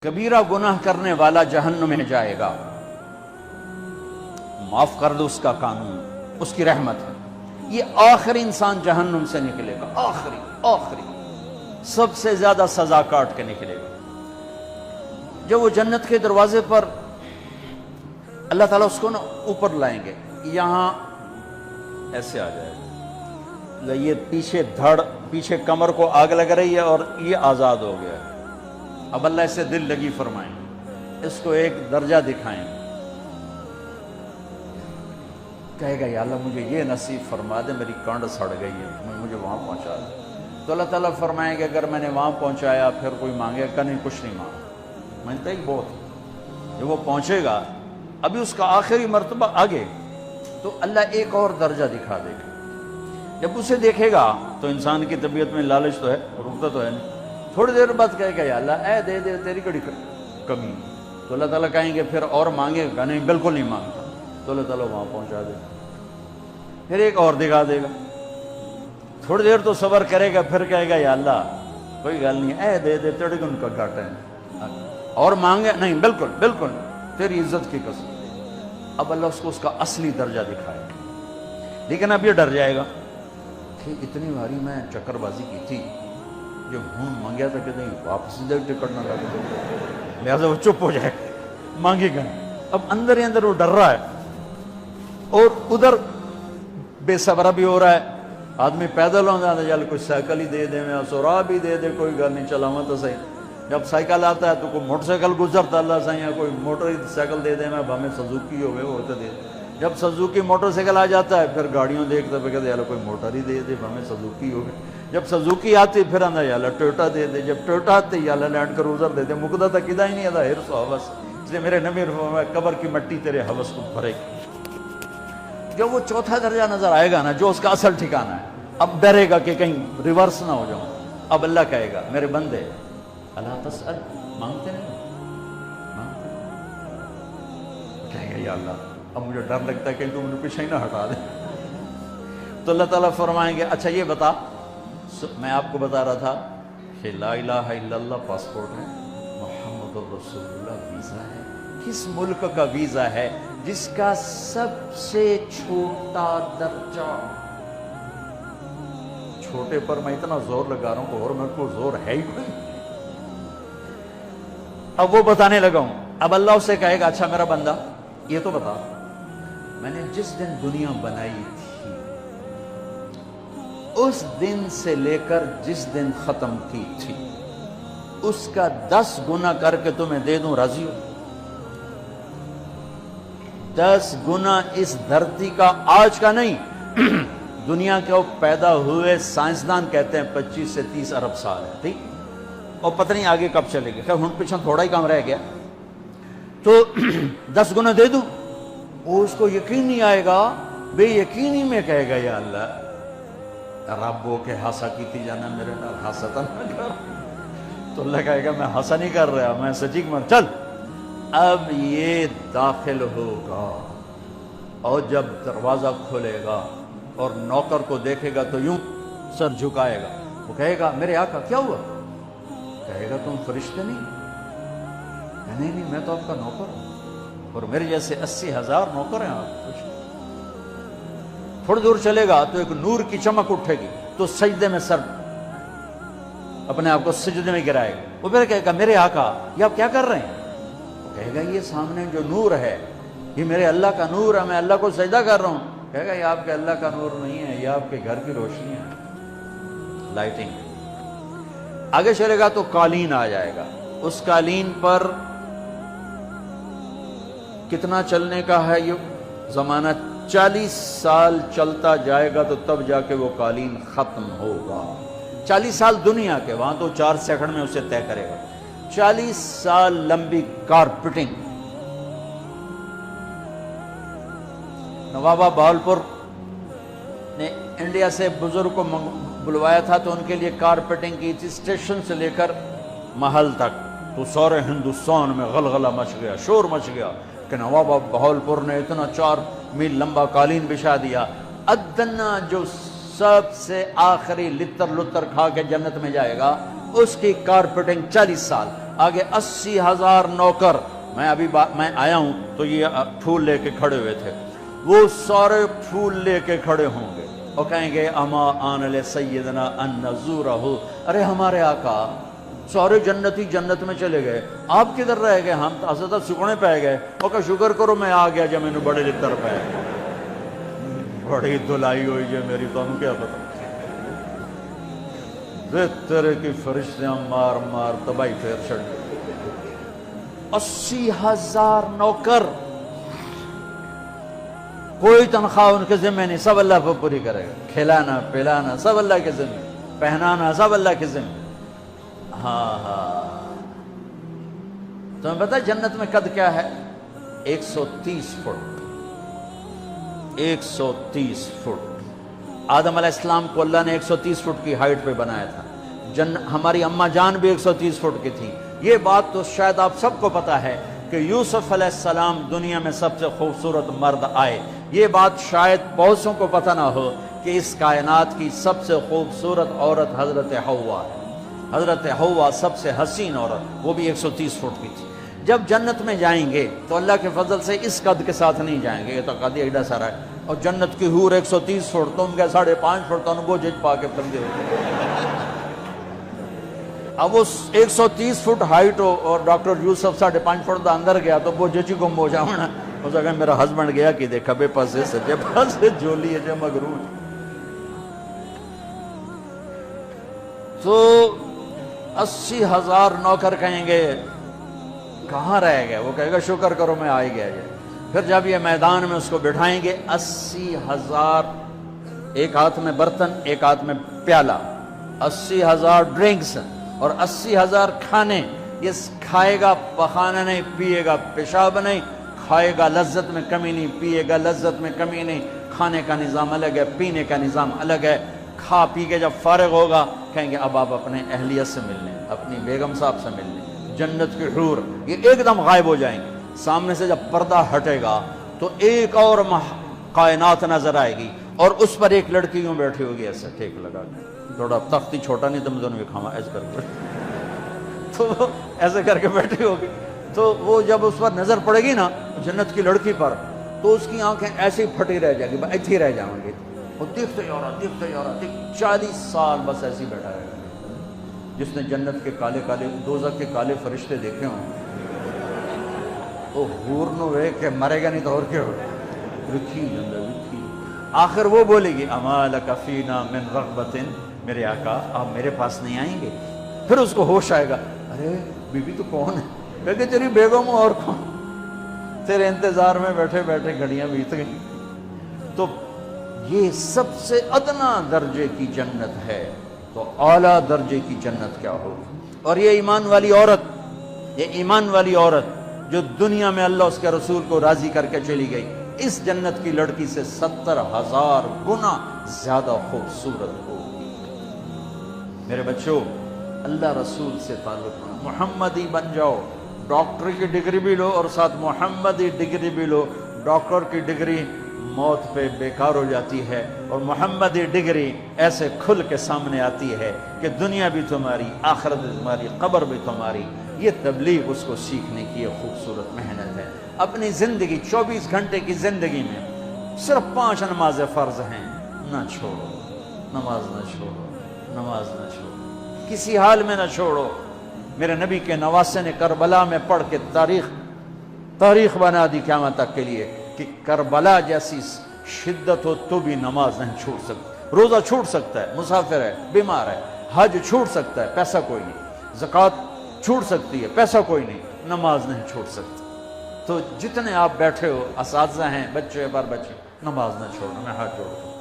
کبیرہ گناہ کرنے والا جہنم میں جائے گا، معاف کر دو اس کا قانون، اس کی رحمت ہے۔ یہ آخری انسان جہنم سے نکلے گا، آخری سب سے زیادہ سزا کاٹ کے نکلے گا۔ جب وہ جنت کے دروازے پر اللہ تعالیٰ اس کو نا اوپر لائیں گے، یہاں ایسے آ جائے گا، یہ پیچھے دھڑ، پیچھے کمر کو آگ لگ رہی ہے اور یہ آزاد ہو گیا ہے۔ اب اللہ اسے دل لگی فرمائیں، اس کو ایک درجہ دکھائیں، کہے گا یا اللہ مجھے یہ نصیب فرما دے، میری کانڈ سڑ گئی ہے، مجھے وہاں پہنچا دے۔ تو اللہ تعالیٰ فرمائیں گے اگر میں نے وہاں پہنچایا پھر کوئی مانگے گا نہیں، کچھ نہیں مانگا، میں نے بہت۔ جب وہ پہنچے گا، ابھی اس کا آخری مرتبہ آگے، تو اللہ ایک اور درجہ دکھا دے گا۔ جب اسے دیکھے گا تو انسان کی طبیعت میں لالچ تو ہے، رکتا تو ہے نہیں، تھوڑی دیر بعد کہے گا یا اللہ اے دے دے، تیری کڑی کمی۔ تو اللہ تعالیٰ کہیں گے پھر اور مانگے گا؟ نہیں، بالکل نہیں مانگتا۔ تو اللہ تعالیٰ وہاں پہنچا دے گا، پھر ایک اور دکھا دے گا، تھوڑی دیر تو صبر کرے گا، پھر کہے گا یا اللہ کوئی گل نہیں، اے دے دے، تیرے کو ان کا گھاٹا ہے، اور مانگے؟ نہیں، بالکل تیری عزت کی قسم۔ اب اللہ اس کو اس کا اصلی درجہ دکھائے گا، لیکن اب یہ ڈر جائے گا کہ اتنی باری میں چکر بازی کی تھی، جب ہوں مانگیا تھا کہ نہیں واپس دے ٹکٹ نہ لگے، لہٰذا وہ چپ ہو جائے، مانگے گا۔ اب اندر ہی اندر وہ ڈر رہا ہے، اور ادھر بے صبرا بھی ہو رہا ہے۔ آدمی پیدل ہوتا ہے، چل کوئی سائیکل ہی دے دے، میں سورا بھی دے دے، کوئی گل نہیں، چلاواں تو صحیح۔ جب سائیکل آتا ہے تو کوئی موٹر سائیکل گزرتا اللہ صحیح ہے، کوئی موٹر سائیکل دے دے، میں ہمیں سزوکی ہوئے وہ تو دے دے۔ جب سزوکی موٹر سائیکل آ جاتا ہے پھر گاڑیوں دیکھتے پہ کہتے ہیں کوئی موٹر ہی دے دے، ہمیں سزوکی ہو گئے۔ جب سزوکی آتی پھر آندہ یا اللہ ٹویوٹا دے دے، جب ٹویوٹا آتی یا اللہ لینڈ کروزر دے دے، مقدہ تک کدا ہی نہیں آتا حرص و حوث۔ اس لیے میرے نبی فرمایا قبر کی مٹی تیرے حوث کو بھرے گی۔ جب وہ چوتھا درجہ نظر آئے گا نا، جو اس کا اصل ٹھکانہ ہے، اب ڈرے گا کہ کہیں ریورس نہ ہو جاؤں۔ اب اللہ کہے گا میرے بندے اللہ تسأل، مانگتے نہیں، مانگتے نہیں۔ کہے گا یا اللہ اب مجھے ڈر لگتا ہے کہ تم مجھے پیچھے ہی نہ ہٹا دے۔ تو اللہ تعالیٰ فرمائیں گے اچھا یہ بتا، میں آپ کو بتا رہا تھا کہ لا الہ الا اللہ پاسپورٹ ہے، محمد الرسول اللہ ویزا ہے۔ کس ملک کا ویزا ہے؟ جس کا سب سے چھوٹا درجہ، چھوٹے پر میں اتنا زور لگا رہا ہوں اور میرے کو زور ہے ہی کوئی۔ اب وہ بتانے لگا ہوں، اب اللہ اسے کہے گا اچھا میرا بندہ یہ تو بتا، میں نے جس دن دنیا بنائی تھی اس دن سے لے کر جس دن ختم کی تھی اس کا 10 گنا کر کے تمہیں دے دوں، راضی ہو؟ 10 گنا اس دھرتی کا، آج کا نہیں، دنیا کے وہ پیدا ہوئے سائنسدان کہتے ہیں 25 سے 30 ارب سال ہے، ٹھیک، اور پتہ نہیں آگے کب چلے گا، خیر ہن پیچھے تھوڑا ہی کام رہ گیا، تو 10 گنا دے دوں۔ وہ اس کو یقین نہیں آئے گا، بے یقینی میں کہے گا یا اللہ ربو کے ہاسا کی تھی جانا میرے نال ہاسا تھا نہ کر۔ تو اللہ کہے گا میں ہاسا نہیں کر رہا، میں سچی مر، چل اب یہ داخل ہوگا، اور جب دروازہ کھولے گا اور نوکر کو دیکھے گا تو یوں سر جھکائے گا، وہ کہے گا میرے آقا کیا ہوا؟ کہے گا تم فرشتے نہیں؟ نہیں میں تو آپ کا نوکر ہوں، اور میرے جیسے 80,000 نوکر ہیں آپ، کچھ تھوڑی دور چلے گا تو ایک نور کی چمک اٹھے گی، تو سجدے میں سر اپنے آپ کو سجدے میں گرائے گا۔ وہ پھر کہے گا میرے آقا یہ آپ کیا کر رہے ہیں؟ وہ کہے گا یہ سامنے جو نور ہے یہ میرے اللہ کا نور ہے، میں اللہ کو سجدہ کر رہا ہوں۔ کہے گا یہ آپ کے اللہ کا نور نہیں ہے، یہ آپ کے گھر کی روشنی ہے، لائٹنگ۔ آگے چلے گا تو قالین آ جائے گا، اس قالین پر کتنا چلنے کا ہے یہ زمانہ؟ 40 سال چلتا جائے گا تو تب جا کے وہ قالین ختم ہوگا۔ 40 سال دنیا کے، وہاں تو 4 سیکنڈ میں اسے طے کرے گا۔ 40 سال لمبی کارپیٹنگ۔ نوابہ بہاولپور نے انڈیا سے بزرگ کو بلوایا تھا تو ان کے لیے کارپیٹنگ کی تھی، اسٹیشن سے لے کر محل تک، تو سارے ہندوستان میں غلغلہ مچ گیا، شور مچ گیا کہ نوابہ بہاولپور نے اتنا 4 میل لمبا قالین بچھا دیا۔ ادنا جو سب سے آخری لتر کھا کے جنت میں جائے گا اس کی کارپیٹنگ 40 سال، آگے 80,000 نوکر. میں آیا ہوں تو یہ پھول لے کے کھڑے ہوئے تھے، وہ سارے پھول لے کے کھڑے ہوں گے اور کہیں گے اما آن لسیدنا ان نزورہ، ارے ہمارے آقا سارے جنتی جنت میں چلے گئے، آپ کدھر رہ گئے؟ ہم تو سکنے پہ گئے. وہ کہ شکر کرو میں آ گیا جب میں بڑے لطر پہ بڑی دلائی ہوئی جو میری، تو ہم کیا پتا تیرے کی فرشتیاں مار مار تباہی پھیر چھڑ. 80,000 نوکر، کوئی تنخواہ ان کے ذمہ نہیں، سب اللہ کو پوری کرے گا. کھلانا پلانا سب اللہ کے ذمہ، پہنانا سب اللہ کے ذمہ. ہاں تمہیں پتہ جنت میں قد کیا ہے؟ 130 فٹ. 130 فٹ. آدم علیہ السلام کو اللہ نے 130 فٹ کی ہائٹ پہ بنایا تھا. ہماری اماں جان بھی 130 فٹ کی تھی. یہ بات تو شاید آپ سب کو پتا ہے کہ یوسف علیہ السلام دنیا میں سب سے خوبصورت مرد آئے. یہ بات شاید بہت سو کو پتہ نہ ہو کہ اس کائنات کی سب سے خوبصورت عورت حضرت حوا ہے. حضرت حوا سب سے حسین عورت، وہ بھی 130 فٹ کی تھی. جب جنت میں جائیں گے تو اللہ کے فضل سے اس قد کے ساتھ نہیں جائیں گے، یہ تو قد ایڈا سارا ہے. اور جنت کی حور 130 فٹ، تم کیا 5.5 فٹ، تو وہ جج پا کے پھر دے. اب وہ 130 فٹ ہائٹ ہو اور ڈاکٹر یوسف 5.5 فٹ دا اندر گیا تو وہ ججی گم ہو جاؤنا. اس نے کہا میرا ہسبینڈ گیا کہ دیکھا بے پاسے سجے پاسے جولی ہے جو مغرور. تو 80,000 نوکر کہیں گے کہاں رہ گئے؟ وہ کہے گا شکر کرو میں آ ہی گیا. پھر جب یہ میدان میں اس کو بٹھائیں گے 80,000، ایک ہاتھ میں برتن ایک ہاتھ میں پیالہ، 80,000 ڈرنکس اور 80,000 کھانے. یہ کھائے گا پخانا نہیں، پیے گا پیشاب نہیں، کھائے گا لذت میں کمی نہیں، پیے گا لذت میں کمی نہیں. کھانے کا نظام الگ ہے، پینے کا نظام الگ ہے. کھا پی کے جب فارغ ہوگا کہیں گے اب آپ اپنے اہلیت سے ملنے، اپنی بیگم صاحب سے ملنے. جنت کی حور یہ ایک دم غائب ہو جائیں گے. سامنے سے جب پردہ ہٹے گا تو ایک اور کائنات نظر آئے گی اور اس پر ایک لڑکی یوں بیٹھی ہوگی ایسے ٹھیک لگا کے. تھوڑا تختی چھوٹا نہیں تو میں دونوں بھی کھاوا ایسے کر کے تو ایسے کر کے بیٹھی ہوگی. تو وہ جب اس پر نظر پڑے گی نا جنت کی لڑکی پر تو اس کی آنکھیں ایسی پھٹی رہ جائیں گی، ایتھی رہ جائیں گی. وہ دیکھتے جا رہا 40 سال بس ایسے ہی بیٹھا رہے گا. جس نے جنت کے کالے کالے دوزخ کے کالے فرشتے دیکھے ہوں وہ حور نو وے کہ مرے گا نہیں تو اور کیا ہو رکھی جندہ رکھی. آخر وہ بولے گی اما لک فینا من رغبت، میرے آقا آپ میرے پاس نہیں آئیں گے؟ پھر اس کو ہوش آئے گا ارے بی بی تو کون ہے؟ کہ تیری بیگم ہوں اور کون، تیرے انتظار میں بیٹھے بیٹھے گھڑیاں بیت گئیں. تو یہ سب سے ادنا درجے کی جنت ہے، تو اعلیٰ درجے کی جنت کیا ہوگی؟ اور یہ ایمان والی عورت جو دنیا میں اللہ اس کے رسول کو راضی کر کے چلی گئی، اس جنت کی لڑکی سے 70,000 گنا زیادہ خوبصورت ہوگی. میرے بچوں اللہ رسول سے تعلق رکھو، محمدی بن جاؤ. ڈاکٹر کی ڈگری بھی لو اور ساتھ محمدی ڈگری بھی لو. ڈاکٹر کی ڈگری موت پہ بیکار ہو جاتی ہے اور محمدی ڈگری ایسے کھل کے سامنے آتی ہے کہ دنیا بھی تمہاری، آخرت بھی تمہاری، قبر بھی تمہاری. یہ تبلیغ اس کو سیکھنے کی ایک خوبصورت محنت ہے. اپنی زندگی 24 گھنٹے کی زندگی میں صرف 5 نمازیں فرض ہیں، نہ چھوڑو. نماز نہ چھوڑو، نماز نہ چھوڑو، کسی حال میں نہ چھوڑو. میرے نبی کے نواسے نے کربلا میں پڑھ کے تاریخ بنا دی قیامت تک کے لیے کہ کربلا جیسی شدت ہو تو بھی نماز نہیں چھوڑ سکتی. روزہ چھوٹ سکتا ہے، مسافر ہے، بیمار ہے. حج چھوٹ سکتا ہے، پیسہ کوئی نہیں. زکوٰۃ چھوٹ سکتی ہے، پیسہ کوئی نہیں. نماز نہیں چھوڑ سکتی. تو جتنے آپ بیٹھے ہو، اساتذہ ہیں، بچے بچے، نماز نہ چھوڑنا. میں ہاتھ جوڑتا ہوں.